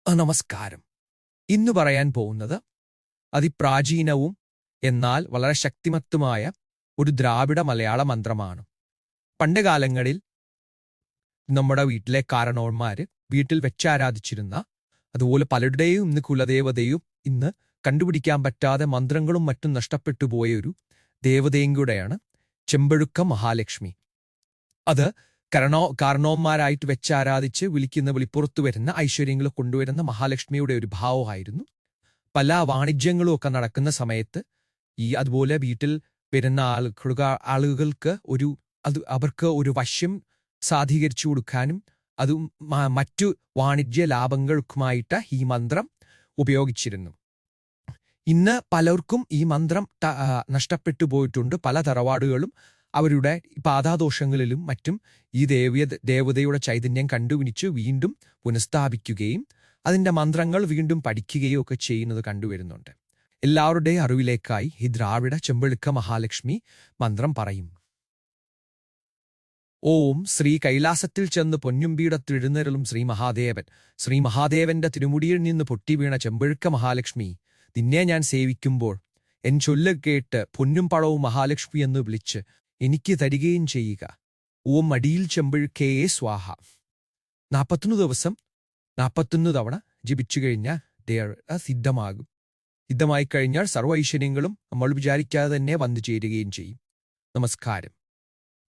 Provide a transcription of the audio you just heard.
നമസ്കാരം. ഇന്ന് പറയാൻ പോകുന്നത് അതിപ്രാചീനവും എന്നാൽ വളരെ ശക്തിമത്തുമായ ഒരു ദ്രാവിഡ മലയാള മന്ത്രമാണ്. പണ്ടുകാലങ്ങളിൽ നമ്മുടെ വീട്ടിലെ കാരണവന്മാര് വീട്ടിൽ വെച്ചാരാധിച്ചിരുന്ന, അതുപോലെ പലരുടെയും ഇന്ന് കുലദേവതയും ഇന്ന് കണ്ടുപിടിക്കാൻ പറ്റാതെ മന്ത്രങ്ങളും മറ്റും നഷ്ടപ്പെട്ടു പോയൊരു ദേവതയും കൂടെയാണ് ചെമ്പഴുക്ക മഹാലക്ഷ്മി. അത് കാരണവന്മാരായിട്ട് വെച്ചാരാധിച്ച് വിളിപ്പുറത്തു വരുന്ന ഐശ്വര്യങ്ങൾ കൊണ്ടുവരുന്ന മഹാലക്ഷ്മിയുടെ ഒരു ഭാവമായിരുന്നു. പല വാണിജ്യങ്ങളും ഒക്കെ നടക്കുന്ന സമയത്ത് അതുപോലെ വീട്ടിൽ വരുന്ന ആളുകൾക്ക് അവർക്ക് ഒരു വശ്യം സാധീകരിച്ചു കൊടുക്കാനും അതും മറ്റു വാണിജ്യ ലാഭങ്ങൾക്കുമായിട്ട് ഈ മന്ത്രം ഉപയോഗിച്ചിരുന്നു. ഇന്ന് പലർക്കും ഈ മന്ത്രം നഷ്ടപ്പെട്ടു പോയിട്ടുണ്ട്. പല തറവാടുകളും അവരുടെ പാതാദോഷങ്ങളിലും മറ്റും ഈ ദേവതയുടെ ചൈതന്യം കണ്ടുപിടിച്ച് വീണ്ടും പുനഃസ്ഥാപിക്കുകയും അതിൻ്റെ മന്ത്രങ്ങൾ വീണ്ടും പഠിക്കുകയും ഒക്കെ ചെയ്യുന്നത് കണ്ടുവരുന്നുണ്ട്. എല്ലാവരുടെയും അറിവിലേക്കായി ഈ ദ്രാവിഡ ചെമ്പഴുക്ക മഹാലക്ഷ്മി മന്ത്രം പറയും. ഓം ശ്രീ കൈലാസത്തിൽ ചെന്ന് പൊന്നുംപീഠത്തിഴുന്നരുളും ശ്രീ മഹാദേവന്റെ തിരുമുടിയിൽ നിന്ന് പൊട്ടിവീണ ചെമ്പഴുക്ക മഹാലക്ഷ്മി, നിന്നെ ഞാൻ സേവിക്കുമ്പോൾ എൻ ചൊല്ല് കേട്ട് പൊന്നും പഴവും മഹാലക്ഷ്മി എന്ന് വിളിച്ച് എനിക്ക് തരികയും ചെയ്യുക. ഓം മടിയിൽ ചെമ്പഴുക്കയെ സ്വാഹ. 41 ദിവസം 41 തവണ ജപിച്ചു കഴിഞ്ഞാൽ സിദ്ധമാകും. സിദ്ധമായി കഴിഞ്ഞാൽ സർവ്വ ഐശ്വര്യങ്ങളും നമ്മൾ വിചാരിക്കാതെ തന്നെ വന്നു ചേരുകയും ചെയ്യും. നമസ്കാരം.